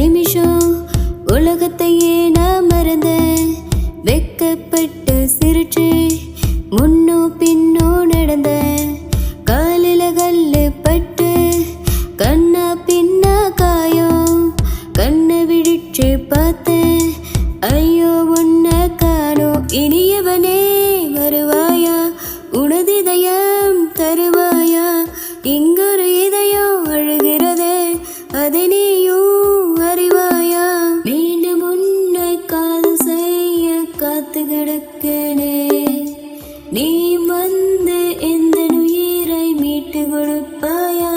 நிமிஷம் உலகத்தையே நான் மறந்தேன். வெக்கப்பட்டு சிரிச்சு முன்னோ பின்னோ நடந்தேன். காலில கல்லு பட்டு கண்ணா பின்னா காயம். கண்ணை விழிச்சு பார்த்தேன், ஐயோ உன்னை காணோம். இனியவனே வருவாயா, உனது இதயம் தருவாயா? இங்கொரு இதயம் அழுகிறதே, அதை நீயும் அறிவாயா? மீண்டும் உன்னை காதல் செய்ய காத்து கிடக்கனே, நீ வந்து எந்த உயிரை மீட்டு கொடுப்பாயா?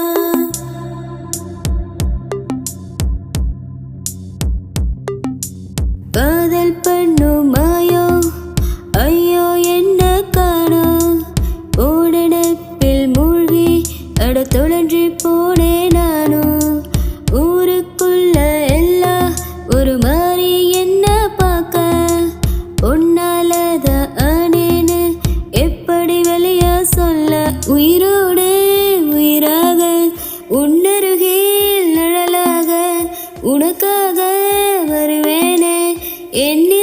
காதல் பண்ணும் மாயோ, ஐயோ என்ன காணோம். ஓடனப்பில் மூழ்கி அட தொலைஞ்சு போனேன் நானும். ஊருக்குள்ள எல்லாம் ஒரு மாதிரி என்ன பார்க்க, உன்னாலதான் ஆனேன்னு எப்படி வெளியா சொல்ல? உயிரோடு உயிராக உன்னருகில் நிழலாக உனக்காக வருவேனே. எண்ணி